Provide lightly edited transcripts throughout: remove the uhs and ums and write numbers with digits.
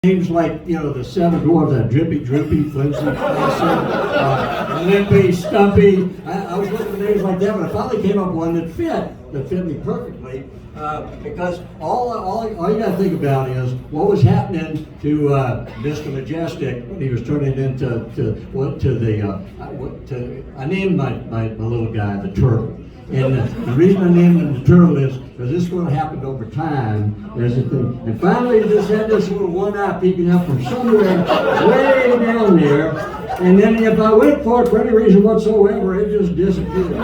names like, the seven dwarfs, Drippy, Flimsy, Limpy, Stumpy. I was looking for names like that, but I finally came up with one that fit me perfectly. Because all you got to think about is what was happening to Mr. Majestic when he was turning I named my little guy the Turtle. And the reason I named him the Turtle is because this is what happened over time. There's a thing. And finally, he just had this little one eye peeking up from somewhere way down there. And then if I went for it for any reason whatsoever, it just disappeared.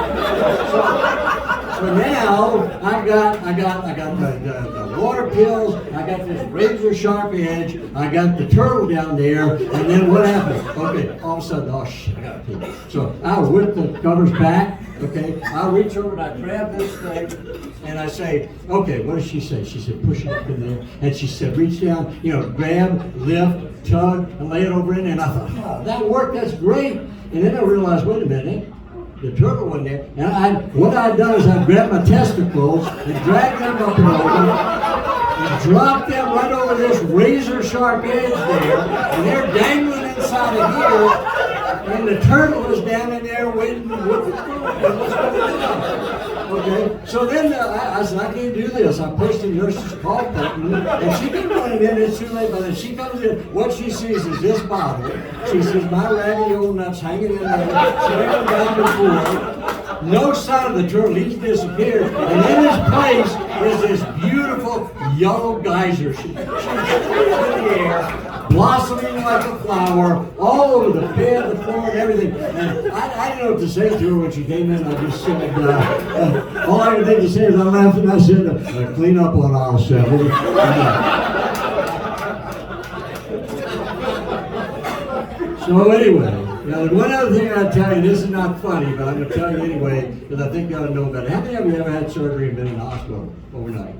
So now I got the water pills, I got this razor sharp edge, I got the turtle down there, and then what happened? Okay, all of a sudden, oh shit, I got to pee. So I whip the covers back, okay, I reach over and I grab this thing, and I say, okay, what does she say? She said, push it up in there, and she said, reach down, grab, lift, tug, and lay it over in there, and I thought, oh, that worked, that's great. And then I realized, wait a minute, the turtle wasn't there, and what I'd done is I grabbed my testicles and dragged them up and over and dropped them right over this razor sharp edge there, and they're dangling inside of here, and the turtle was down in there waiting with the Okay, so then I said, I can't do this. I pushed the nurse's call button, and she came running in. It's too late by then. She comes in. What she sees is this bottle. She sees my raggedy old nuts hanging in there, swinging down the floor. No sign of the turtle. He's disappeared. And in his place is this beautiful yellow geyser. She's in the air, blossoming like a flower, all over the bed, the floor, and everything. And I didn't know what to say to her when she came in. I just said, all I could think to say is I laughed and I said, clean up on aisle 7. So anyway, one other thing I'd tell you, this is not funny, but I'm going to tell you anyway, because I think you ought to know about it. How many of you ever had surgery and been in the hospital overnight?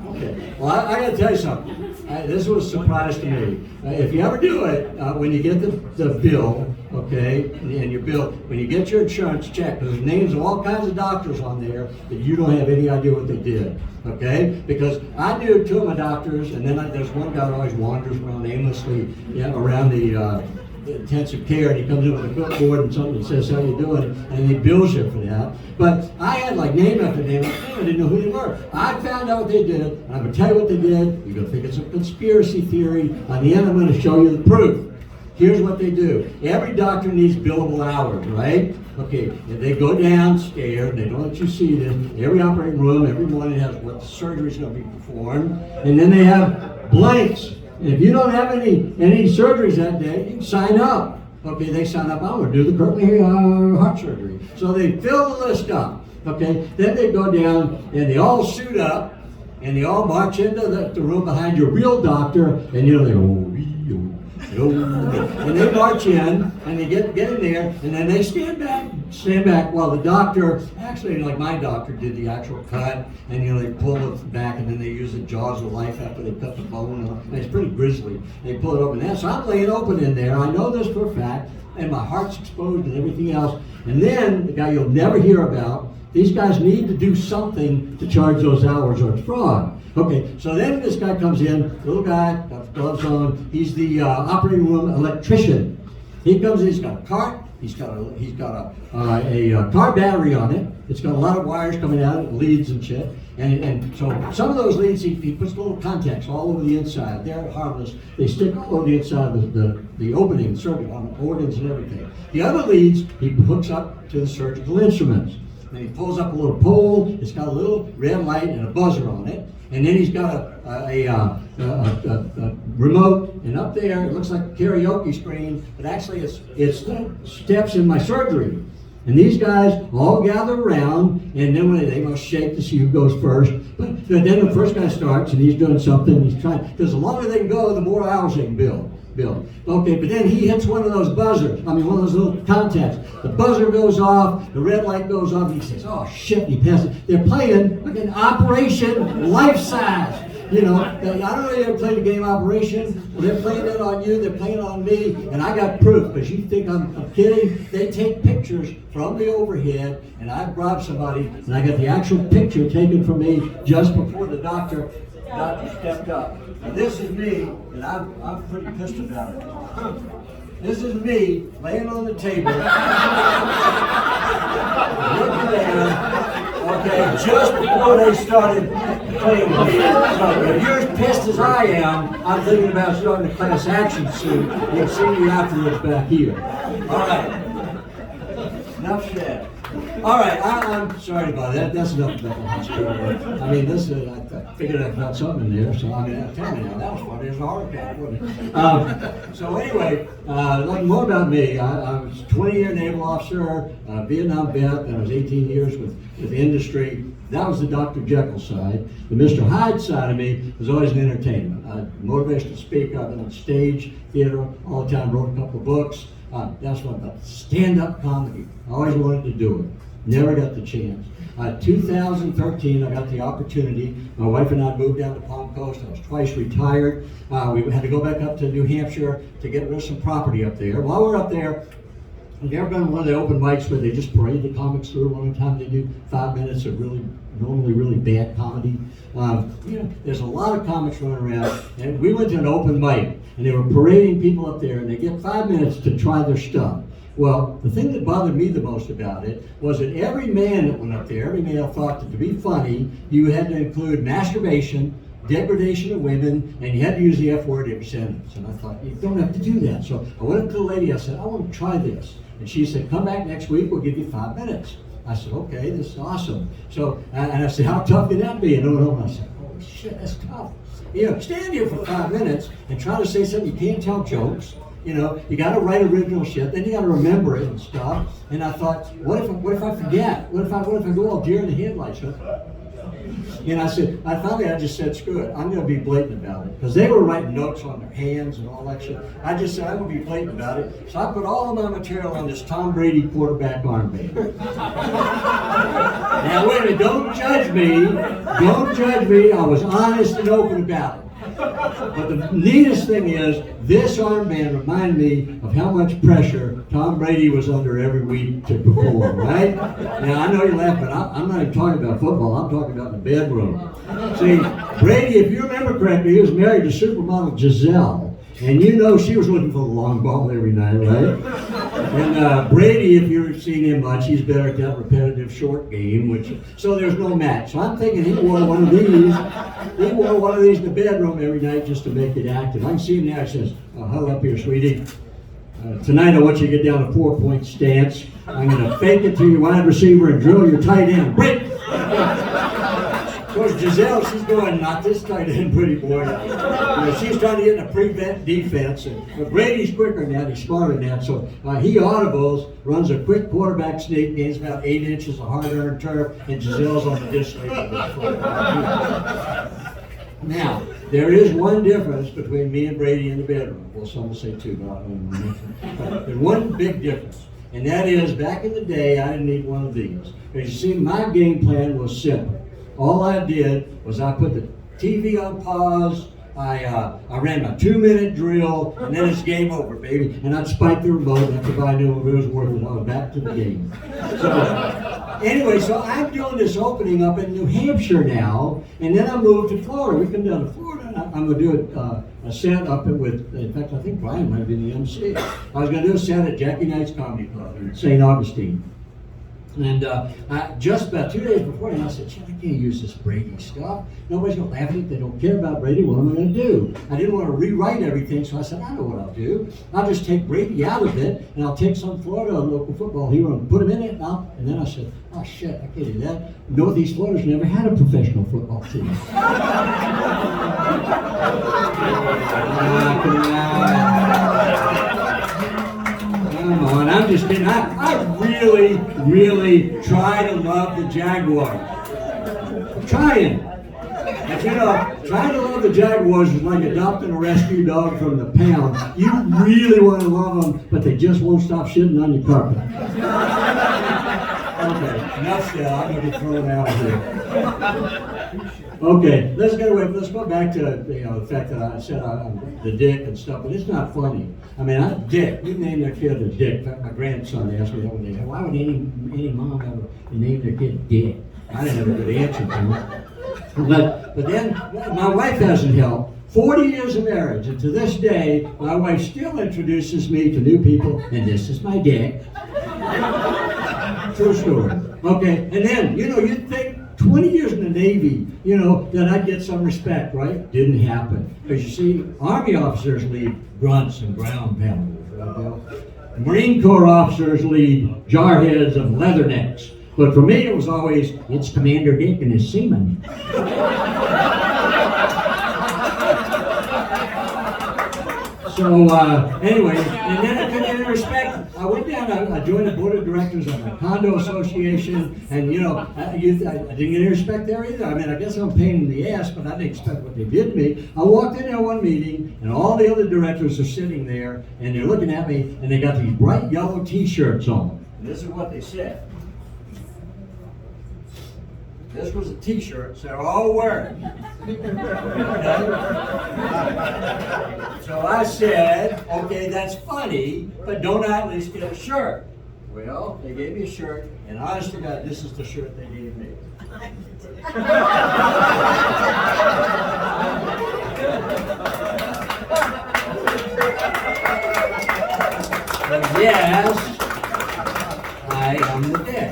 Okay. Well, I got to tell you something. This was a surprise to me. If you ever do it, when you get the bill, okay, and your bill, when you get your insurance checked, there's names of all kinds of doctors on there that you don't have any idea what they did, okay? Because I knew two of my doctors, and then there's one guy that always wanders around aimlessly around the intensive care, and he comes in with a clipboard and something and says, how you doing? And he bills you for that. But I had name after name. I didn't know who they were. I found out what they did, and I'm going to tell you what they did. You're going to think it's a conspiracy theory. On the end, I'm going to show you the proof. Here's what they do. Every doctor needs billable hours, right? Okay, and they go downstairs, they don't let you see this. Every operating room, every morning has what the surgery is going to be performed. And then they have blanks. And if you don't have any surgeries that day, you can sign up. Okay, they sign up, I'm going to do the Kirkley heart surgery. So they fill the list up. Okay, then they go down and they all suit up and they all march into the room behind your real doctor, and they go, and they march in and they get in there, and then they stand back while the doctor, actually like my doctor did the actual cut, and they pull it back, and then they use the jaws of life after they cut the bone, and it's pretty grisly. They pull it open there, so I'm laying open in there. I know this for a fact, and my heart's exposed and everything else. And then the guy you'll never hear about, these guys need to do something to charge those hours or it's fraud. Okay, so then this guy comes in, little guy, got gloves on, he's the operating room electrician. He comes in, he's got a cart, he's got a car battery on it, it's got a lot of wires coming out, leads and shit, and so some of those leads, he puts little contacts all over the inside. They're harmless, they stick all over the inside of the opening, circuit on organs and everything. The other leads, he hooks up to the surgical instruments. And he pulls up a little pole, it's got a little red light and a buzzer on it. And then he's got a remote, and up there it looks like a karaoke screen, but actually it's steps in my surgery. And these guys all gather around, and then they must shake to see who goes first. But then the first guy starts, and he's doing something, he's trying, because the longer they can go, the more hours they can build. Okay, but then he hits one of those buzzers, one of those little contacts. The buzzer goes off, the red light goes off, and he says, oh shit, he passes. They're playing like an Operation Life Size. I don't know if you ever played the game Operation. Well, they're playing it on you, they're playing it on me, and I got proof, because you think I'm kidding. They take pictures from the overhead, and I robbed somebody, and I got the actual picture taken from me just before the doctor doctor stepped up. And this is me, and I'm pretty pissed about it. This is me laying on the table, looking down, okay, just before they started playing with me. So if you're as pissed as I am, I'm thinking about starting a class action suit. You'll see me afterwards back here. All right. Enough said. All right, I'm sorry about that. That's enough about the hospital. I mean, this is, I figured I got something in there, so I mean, tell me now, that was funny as a heart attack, wasn't it? So anyway, like more about me, I was a 20-year naval officer, Vietnam vet, and I was 18 years with industry. That was the Dr. Jekyll side. The Mr. Hyde side of me was always in entertainment. Motivational speaker, I've been on stage, theater all the time, wrote a couple of books. That's what about stand-up comedy. I always wanted to do it. Never got the chance. 2013, I got the opportunity. My wife and I moved down to Palm Coast. I was twice retired. We had to go back up to New Hampshire to get rid of some property up there. While we're up there, have you ever been to one of the open mics where they just parade the comics through one at a time? They do 5 minutes of normally really bad comedy. There's a lot of comics running around, and we went to an open mic, and they were parading people up there, and they get 5 minutes to try their stuff. Well, the thing that bothered me the most about it was that every man that went up there, every male thought that to be funny, you had to include masturbation, degradation of women, and you had to use the F word every sentence. And I thought, you don't have to do that. So I went up to the lady, I said, I want to try this. And she said, come back next week, we'll give you 5 minutes. I said, okay, this is awesome. So, and I said, how tough can that be? And I said, holy shit, that's tough. Stand here for 5 minutes and try to say something. You can't tell jokes. You got to write original shit. Then you got to remember it and stuff. And I thought, what if I forget? What if I go all deer in the headlights? And I just said, screw it. I'm going to be blatant about it. Because they were writing notes on their hands and all that shit. I just said, I'm going to be blatant about it. So I put all of my material on this Tom Brady quarterback armband. Now, wait a minute. Don't judge me. Don't judge me. I was honest and open about it. But the neatest thing is, this armband reminded me of how much pressure Tom Brady was under every week to perform, right? Now, I know you're laughing, but I'm not even talking about football. I'm talking about the bedroom. See, Brady, if you remember correctly, he was married to supermodel Giselle. And she was looking for the long ball every night, right? And Brady, if you've seen him much, he's better at that repetitive short game, so there's no match. So I'm thinking he wore one of these. He wore one of these in the bedroom every night just to make it active. I can see him now. He says, huddle up here, sweetie. Tonight I want you to get down a 4-point stance. I'm going to fake it to your wide receiver and drill your tight end. Break! Of course, Giselle, she's going, not this tight end, pretty boy. She's trying to get in a prevent defense. But Brady's quicker than that. He's smarter than that. So he audibles, runs a quick quarterback sneak, gains about 8 inches of hard-earned turf, and Giselle's on the display. Now, there is one difference between me and Brady in the bedroom. Well, some will say two, but I don't know. But there's one big difference. And that is, back in the day, I didn't need one of these. Because you see, my game plan was simple. All I did was I put the TV on pause, I ran my 2-minute drill, and then it's game over, baby. And I'd spike the remote after I knew it was worth it. I was back to the game. So, anyway, so I'm doing this opening up in New Hampshire now, and then I moved to Florida. We come down to Florida, and I'm going to do a set up with, in fact, I think Brian might have been the MC. I was going to do a set at Jackie Knight's Comedy Club in St. Augustine. And just about 2 days before, I said, I can't use this Brady stuff. Nobody's going to laugh at it. They don't care about Brady. What am I going to do? I didn't want to rewrite everything, so I said, I know what I'll do. I'll just take Brady out of it, and I'll take some Florida local football hero and put him in it. And then I said, oh, shit, I can't do that. Northeast Florida's never had a professional football team. Come on, I'm just kidding. I really, really try to love the Jaguars. I'm trying. And trying to love the Jaguars is like adopting a rescue dog from the pound. You really want to love them, but they just won't stop shitting on your carpet. Okay, enough said. I'm going to get thrown out of here. Okay, let's go back to the fact that I said I'm the dick and stuff, but it's not funny. I mean, I'm Dick. You name their kid a Dick. In fact, my grandson asked me that one day, why would any mom ever name their kid Dick? I didn't have a good answer to it. But But then my wife hasn't helped. 40 years of marriage, and to this day, my wife still introduces me to new people, and this is my dad. True story. Okay, and then, you'd think 20 years in the Navy, that I'd get some respect, right? Didn't happen. Because you see, Army officers lead grunts and ground pounders, right? Marine Corps officers lead jarheads and leathernecks. But for me, it was always, it's Commander Dick and his seamen. So anyway, and then I couldn't get any respect. I went down, I joined the board of directors of a condo association, and I didn't get any respect there either. I mean, I guess I'm a pain in the ass, but I didn't expect what they did to me. I walked in there one meeting, and all the other directors are sitting there, and they're looking at me, and they got these bright yellow t-shirts on. And this is what they said. This was a t-shirt, so they're all wearing it. So I said, okay, that's funny, but don't I at least get a shirt? Well, they gave me a shirt, and honest to God, this is the shirt they gave me. Yes, I am the dick.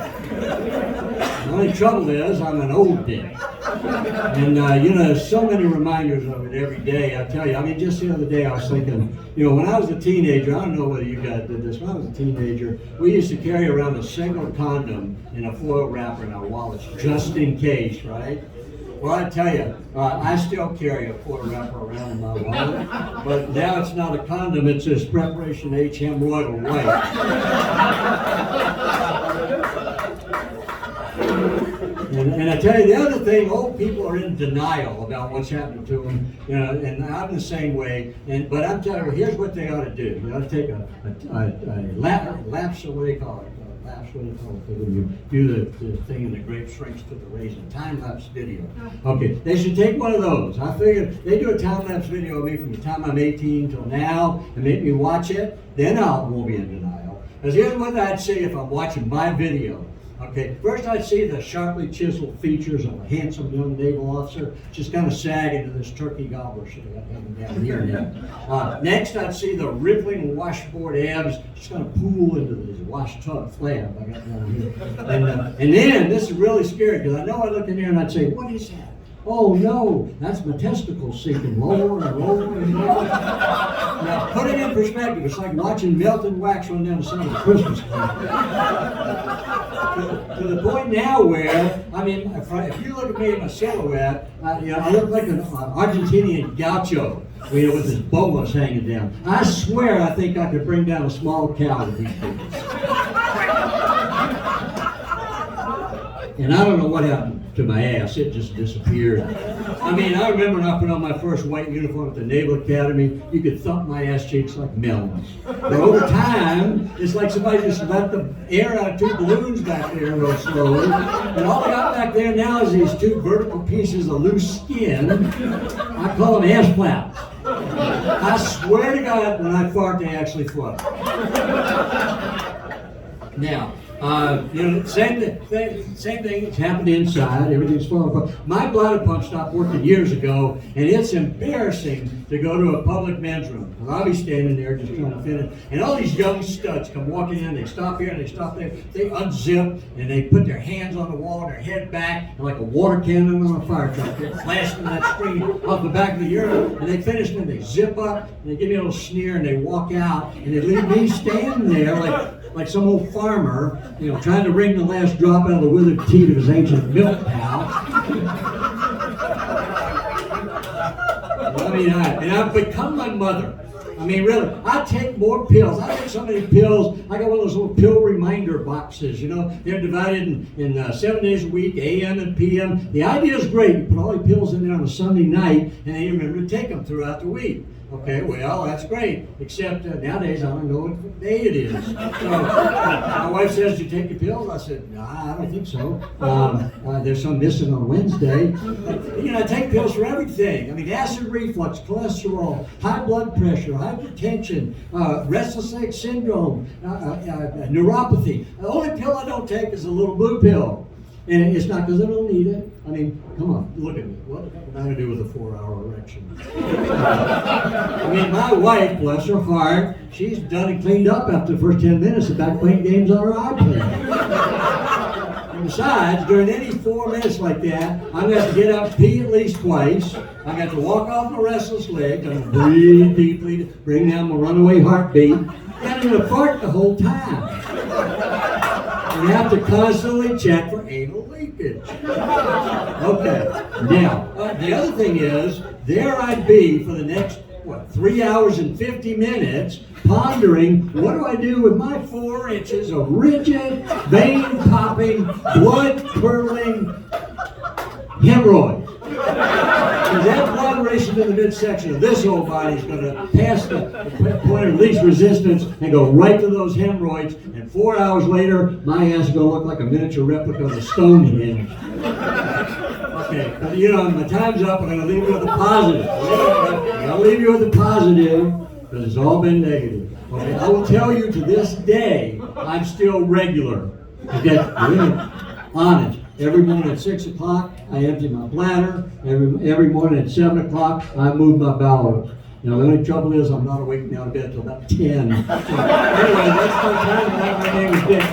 The only trouble is I'm an old dick. And, there's so many reminders of it every day, I tell you. I mean, just the other day I was thinking, when I was a teenager, I don't know whether you guys did this, when I was a teenager, we used to carry around a single condom in a foil wrapper in our wallets, just in case, right? Well, I tell you, I still carry a foil wrapper around in my wallet, but now it's not a condom, it says Preparation H Hemorrhoidal Wipe. And I tell you, the other thing, old people are in denial about what's happening to them, and I'm the same way. But I'm telling you, here's what they ought to do. They ought to take a lapse, what do they call it? When you do the thing and the grape shrinks to the raisin, time-lapse video. Okay, they should take one of those. I figured they do a time-lapse video of me from the time I'm 18 till now and make me watch it, then I won't be in denial. Because here's what I'd say if I'm watching my video. Okay, first I'd see the sharply chiseled features of a handsome young naval officer just kind of sag into this turkey gobbler shit I got hanging down here now. Next I'd see the rippling washboard abs just kind of pool into this wash tub flab I got down here. And then, this is really scary because I know I look in there and I'd say, what is that? Oh no, that's my testicles sinking lower and lower and lower. Now, put it in perspective. It's like watching melted wax run down the side of a Christmas tree. To the point now where, I mean, if you look at me in my silhouette, I look like an Argentinian gaucho, with his bolas hanging down. I swear I think I could bring down a small cow with these boots. And I don't know what happened to my ass. It just disappeared. I mean, I remember when I put on my first white uniform at the Naval Academy, you could thump my ass cheeks like melons. But over time, it's like somebody just let the air out of two balloons back there real slowly. And all I got back there now is these two vertical pieces of loose skin. I call them ass flaps. I swear to God, when I fart, they actually flutter. Now, same thing. It's happened inside. Everything's falling apart. My bladder pump stopped working years ago, and it's embarrassing to go to a public men's room. Well, I'll be standing there just trying to finish, and all these young studs come walking in. They stop here and they stop there. They unzip and they put their hands on the wall and their head back, and like a water cannon on a fire truck. They're blasting that screen off the back of the urinal, and they finish and they zip up and they give me a little sneer and they walk out, and they leave me standing there like some old farmer, trying to wring the last drop out of the withered teat of his ancient milk cow. I've become my mother. I mean, really, I take more pills. I take so many pills. I got one of those little pill reminder boxes, They're divided in 7 days a week, AM and PM. The idea is great. You put all your pills in there on a Sunday night, and then you remember to take them throughout the week. Okay, well, that's great. Except nowadays, I don't know what day it is. So my wife says, "Do you take your pills?" I said, "Nah, I don't think so. There's some missing on Wednesday." I take pills for everything. I mean, acid reflux, cholesterol, high blood pressure, hypertension, restless leg syndrome, neuropathy. The only pill I don't take is a little blue pill. And it's not because I don't need it. I mean, come on, look at me. What am I going to do with a 4-hour erection? I mean, my wife, bless her heart, she's done and cleaned up after the first 10 minutes of back playing games on her iPad. And besides, during any 4 minutes like that, I'm going to have to get up, pee at least twice. I'm going to have to walk off my restless legs. I'm going to breathe deeply to bring down my runaway heartbeat. And I'm going to fart the whole time. You have to constantly check for anal leakage. Okay. Now, the other thing is, there I'd be for the next, 3 hours and 50 minutes pondering, what do I do with my 4 inches of rigid, vein-popping, blood-curdling hemorrhoids? Because that blood racing to the midsection of this whole body is going to pass the point of least resistance and go right to those hemorrhoids. And 4 hours later, my ass is going to look like a miniature replica of the Stonehenge. Okay, but my time's up. I'm going to leave you with a positive. I'll leave you with a positive because it's all been negative. Okay, I will tell you to this day, I'm still regular. Okay, honest. Every morning at 6 o'clock, I empty my bladder. Every morning at 7 o'clock, I move my bowels. The only trouble is I'm not awake now to bed until about 10. So, anyway, that's my time. My name is Dick.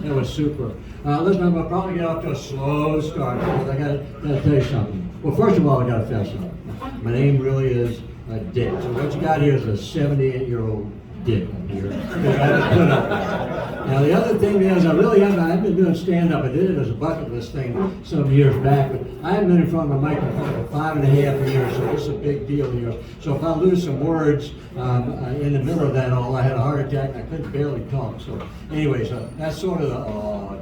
It was super. Listen, I'm probably get off to a slow start because I gotta tell you something. Well, first of all, I gotta fess up. My name really is Dick. So what you got here is a 78-year-old Dick here. Now the other thing is, I've been doing stand-up. I did it as a bucket list thing some years back, but I haven't been in front of a microphone for 5.5 years, so this is a big deal here. So if I lose some words in the middle of that all, I had a heart attack and I couldn't barely talk. So anyways, that's sort of the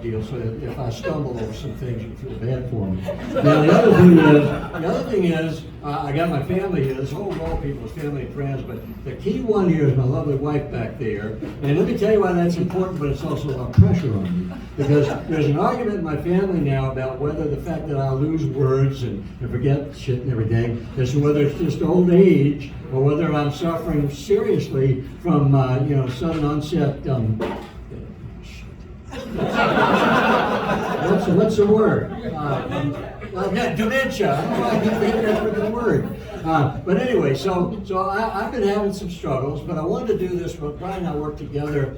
deal. So if I stumble over some things, you feel bad for me. Now the other thing is, I got my family here. This whole row of people is family and friends, but the key one here is my lovely wife back there. And let me tell you why that's important, but it's also a lot of pressure on me. Because there's an argument in my family now about whether the fact that I lose words and forget shit and everything, as to whether it's just old age or whether I'm suffering seriously from, sudden onset, what's the word? Dementia. I don't know why I keep thinking that's the word. But anyway, so I've been having some struggles, but I wanted to do this. Brian and I worked together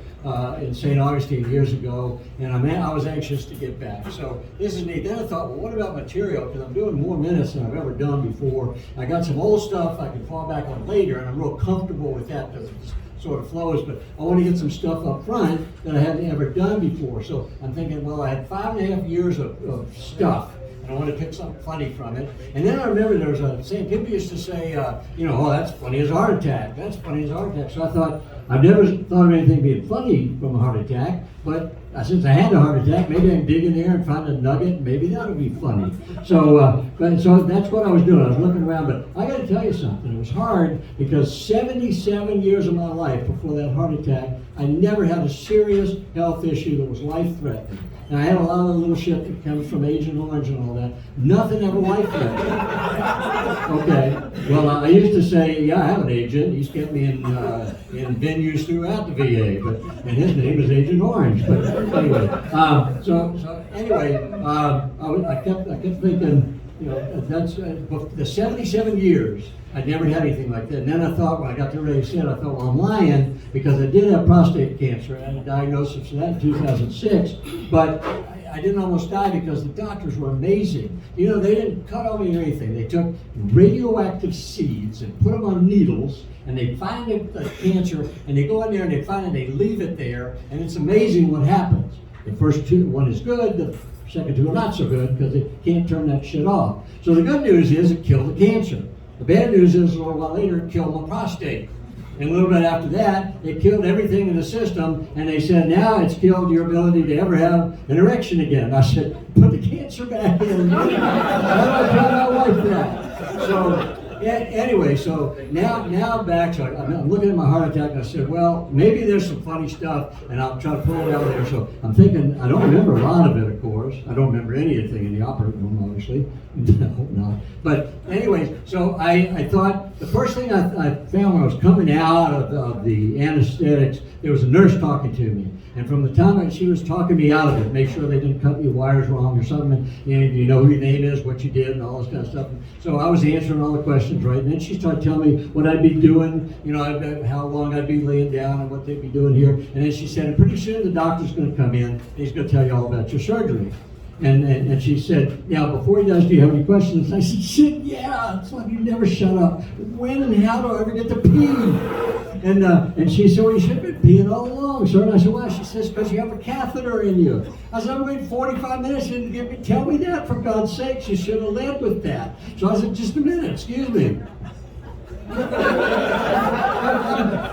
in St. Augustine years ago, and I was anxious to get back. So this is neat. Then I thought, well, what about material? Because I'm doing more minutes than I've ever done before. I got some old stuff I can fall back on later, and I'm real comfortable with that because it's sort of flows, but I want to get some stuff up front that I hadn't ever done before. So I'm thinking, well, I had 5.5 years of stuff. I want to pick something funny from it. And then I remember there was a saying, people used to say, oh, that's funny as a heart attack. That's funny as a heart attack. So I thought, I've never thought of anything being funny from a heart attack, but since I had a heart attack, maybe I can dig in there and find a nugget, maybe that'll be funny. So that's what I was doing. I was looking around, but I got to tell you something. It was hard because 77 years of my life before that heart attack, I never had a serious health issue that was life-threatening. And I had a lot of little shit that comes from Agent Orange and all that. Nothing ever life-threatening. Okay. Well, I used to say, yeah, I have an agent. He's kept me in venues throughout the VA, and his name is Agent Orange. But anyway, I kept thinking, that's the 77 years. I'd never had anything like that. And then I thought, when I got to where they said, I thought, well, I'm lying because I did have prostate cancer. I had a diagnosis for that in 2006, but I didn't almost die because the doctors were amazing. They didn't cut on me or anything. They took radioactive seeds and put them on needles, and they find the cancer, and they go in there and they find it, they leave it there, and it's amazing what happens. The first one is good, the second two are not so good because they can't turn that shit off. So the good news is it killed the cancer. The bad news is a little while later it killed my prostate. And a little bit after that, it killed everything in the system, and they said, now it's killed your ability to ever have an erection again. I said, put the cancer back in. How do I tell my wife that? So Anyway, so now back, so I'm looking at my heart attack, and I said, well, maybe there's some funny stuff, and I'll try to pull it out there. So I'm thinking, I don't remember a lot of it, of course. I don't remember anything in the operating room, obviously. I hope not. But anyway, so I thought, the first thing I found when I was coming out of the anesthetics, there was a nurse talking to me. And from the time that she was talking me out of it, make sure they didn't cut your wires wrong or something, and you know who your name is, what you did, and all this kind of stuff. So I was answering all the questions, right? And then she started telling me what I'd be doing, you know, how long I'd be laying down and what they'd be doing here. And then she said, and pretty soon the doctor's going to come in, and he's going to tell you all about your surgery. And she said, now before he does, do you have any questions? And I said, shit, yeah. It's like you never shut up. When and how do I ever get to pee? And she said, well, you should have been peeing all along, sir. And I said, why? She says, because you have a catheter in you. I said, I'm waiting 45 minutes and you didn't tell me that, for God's sakes. You should have led with that. So I said, just a minute, excuse me.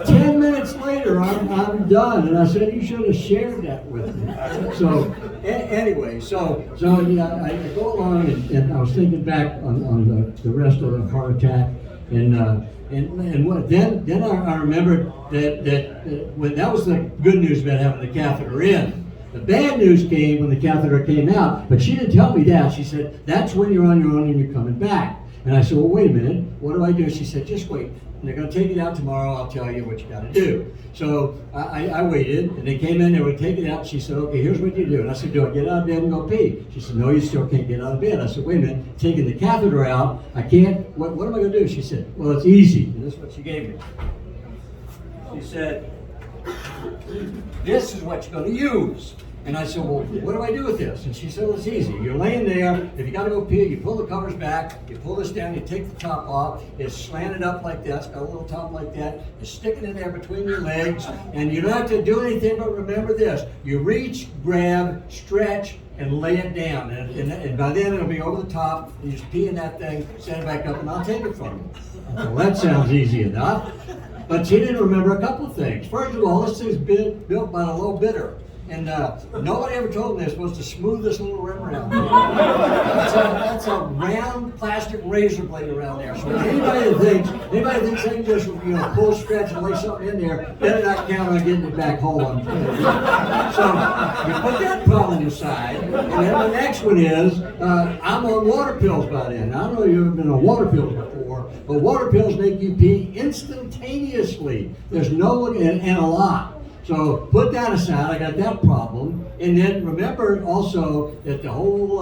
10 minutes later, I'm done, and I said you should have shared that with me. So anyway, so yeah, I go along, and I was thinking back on the rest of the heart attack, and what then I remembered that when that was the good news about having the catheter in. The bad news came when the catheter came out, but she didn't tell me that. She said that's when you're on your own and you're coming back. And I said, well, wait a minute, what do I do? She said, just wait. And they're going to take it out tomorrow. I'll tell you what you got to do. So I waited, and they came in, they would take it out. She said, okay, here's what you do. And I said, do I get out of bed and go pee? She said, no, you still can't get out of bed. I said, wait a minute, taking the catheter out, I can't, what am I going to do? She said, well, it's easy. And this is what she gave me. She said, this is what you're going to use. And I said, well, what do I do with this? And she said, well, it's easy. You're laying there. If you got to go pee, you pull the covers back, you pull this down, you take the top off. It's slanted up like that. It's got a little top like that. You're sticking it there between your legs. And you don't have to do anything but remember this. You reach, grab, stretch, and lay it down. And by then, it'll be over the top. You just pee in that thing, set it back up, and I'll take it from you. Well, that sounds easy enough. But she didn't remember a couple of things. First of all, this thing's built by a low bidder. And nobody ever told me they're supposed to smooth this little rim around there. That's a round plastic razor blade around there. So anybody that thinks they can just pull, stretch, and lay something in there, better not count on getting it back home. So you put that problem aside, and then the next one is I'm on water pills by then. I don't know if you've ever been on water pills before, but water pills make you pee instantaneously. There's no and a lot. So put that aside, I got that problem. And then remember also that the whole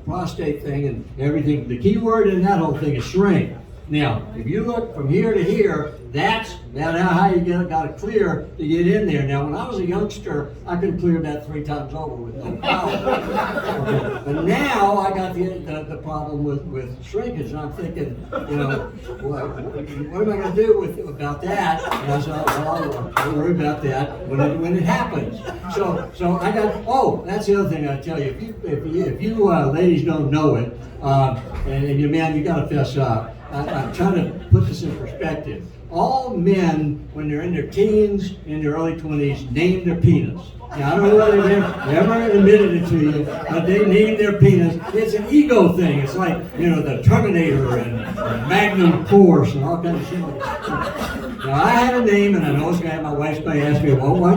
prostate thing and everything, the key word in that whole thing is shrink. Now, if you look from here to here, that's how you got it clear to get in there. Now, when I was a youngster, I could have cleared that 3 times over with no problem. But now I got the problem with shrinkage, and I'm thinking, what am I going to do about that? And I said, well, don't worry about that when it happens. So I got. That's the other thing I tell you. If you ladies don't know it, and you got to fess up. I'm trying to put this in perspective. All men, when they're in their teens, in their early 20s, name their penis. Now, I don't know whether they ever admitted it to you, but they name their penis. It's an ego thing. It's like, the Terminator and Magnum Force and all kinds of shit. Now, I had a name, and I know it's going to have my wife's going to ask me, well, why